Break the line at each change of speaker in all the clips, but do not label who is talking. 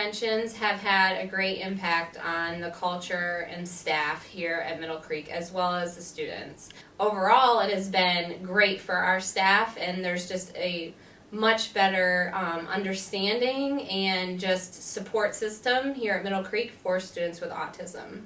interventions have had a great impact on the culture and staff here at Middle Creek, as well as the students. Overall, it has been great for our staff, and there's just a much better understanding and just support system here at Middle Creek for students with autism.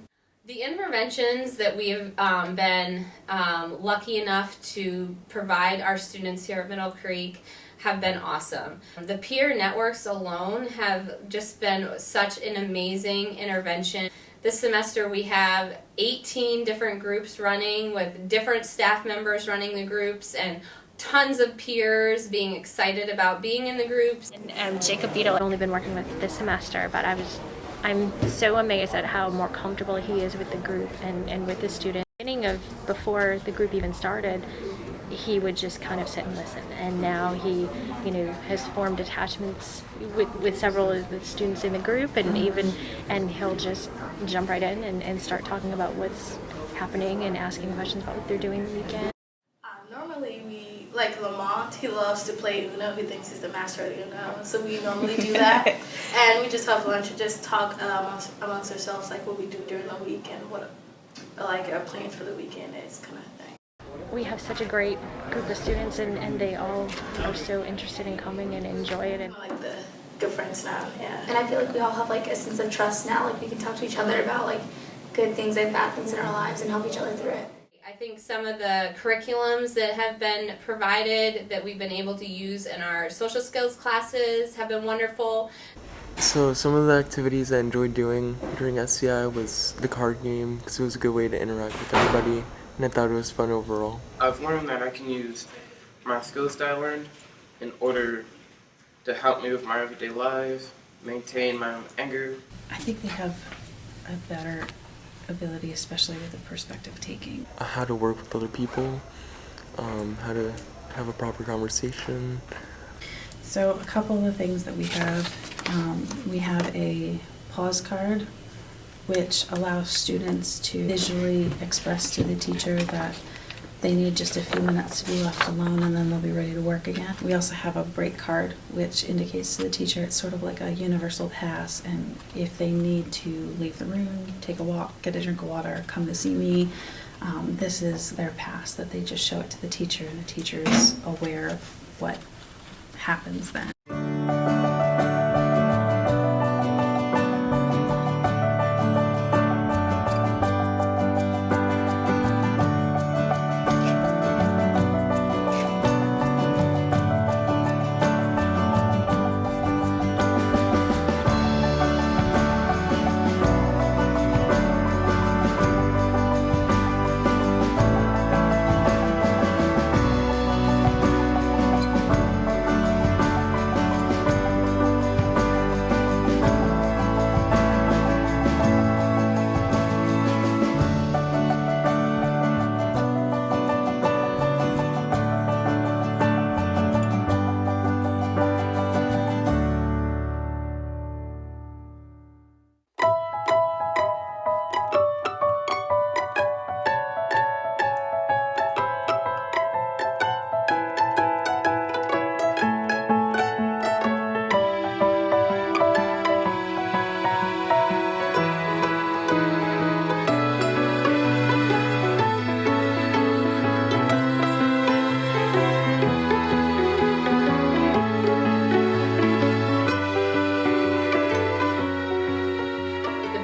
The interventions that we've been lucky enough to provide our students here at Middle Creek have been awesome. The peer networks alone have just been such an amazing intervention. This semester we have 18 different groups running with different staff members running the groups and tons of peers being excited about being in the groups.
And Jacob Vito, I've only been working with this semester, but I'm so amazed at how more comfortable he is with the group and with the students. Before the group even started, he would just kind of sit and listen, and now he, has formed attachments with several of the students in the group, and he'll just jump right in and start talking about what's happening and asking questions about what they're doing the weekend.
Normally we, like Lamont, he loves to play Uno. He thinks he's the master at Uno, so we normally do that. And we just have lunch and just talk amongst ourselves, like what we do during the week and what our plans for the weekend is, kind of thing.
We have such a great group of students, and they all are so interested in coming and enjoy it. And
like the good friends now, yeah.
And I feel like we all have like a sense of trust now. Like we can talk to each other about like good things and bad things in our lives and help each other through it.
I think some of the curriculums that have been provided that we've been able to use in our social skills classes have been wonderful.
So some of the activities I enjoyed doing during SCI was the card game, because it was a good way to interact with everybody, and I thought it was fun overall.
I've learned that I can use my skills that I learned in order to help me with my everyday life, maintain my own anger.
I think they have a better ability, especially with the perspective taking.
How to work with other people, how to have a proper conversation.
So a couple of the things that we have a pause card, which allows students to visually express to the teacher that they need just a few minutes to be left alone, and then they'll be ready to work again. We also have a break card, which indicates to the teacher it's sort of like a universal pass, and if they need to leave the room, take a walk, get a drink of water, come to see me, this is their pass that they just show it to the teacher, and the teacher is aware of what happens then.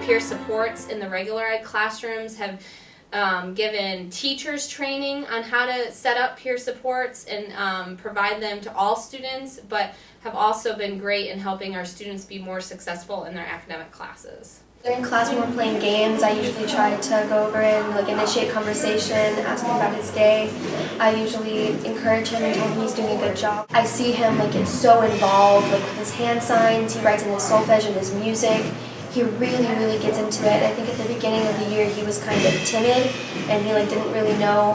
Peer supports in the regular ed classrooms have given teachers training on how to set up peer supports and provide them to all students, but have also been great in helping our students be more successful in their academic classes.
During class when we're playing games, I usually try to go over and initiate conversation, ask him about his day. I usually encourage him and tell him he's doing a good job. I see him get so involved with his hand signs, he writes in his solfege and his music. He really gets into it. I think at the beginning of the year he was kind of timid and he didn't really know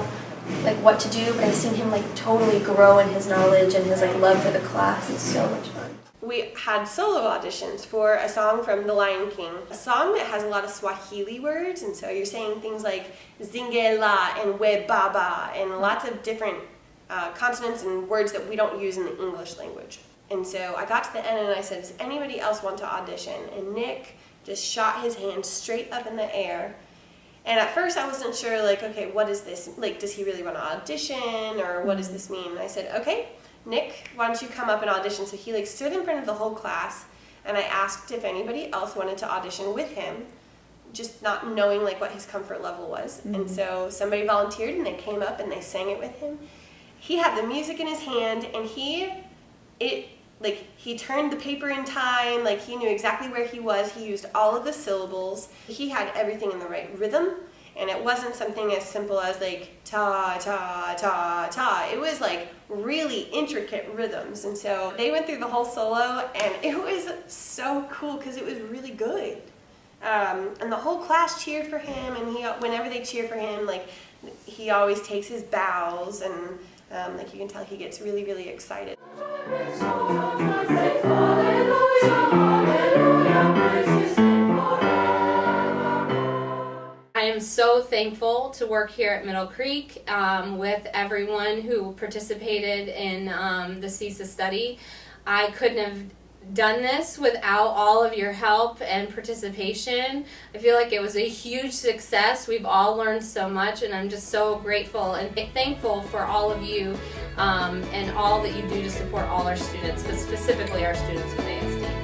what to do, but I've seen him totally grow in his knowledge and his love for the class. It's so much fun.
We had solo auditions for a song from The Lion King, a song that has a lot of Swahili words, and so you're saying things like zingela and we baba and lots of different consonants and words that we don't use in the English language. And so I got to the end and I said, does anybody else want to audition? And Nick just shot his hand straight up in the air. And at first I wasn't sure, like, okay, what is this? Like, does he really want to audition, or what does this mean? And I said, okay, Nick, why don't you come up and audition? So he, like, stood in front of the whole class, and I asked if anybody else wanted to audition with him, just not knowing, like, what his comfort level was. Mm-hmm. And so somebody volunteered, and they came up and they sang it with him. He had the music in his hand, and he turned the paper in time, like he knew exactly where he was. He used all of the syllables. He had everything in the right rhythm, and it wasn't something as simple as like ta, ta, ta, ta. It was like really intricate rhythms. And so they went through the whole solo, and it was so cool because it was really good. And the whole class cheered for him, and whenever they cheer for him, like he always takes his bows, and like you can tell he gets really, really excited.
I am so thankful to work here at Middle Creek with everyone who participated in the CSESA study. I couldn't have done this without all of your help and participation. I feel like it was a huge success. We've all learned so much, and I'm just so grateful and thankful for all of you and all that you do to support all our students, but specifically our students with ASD.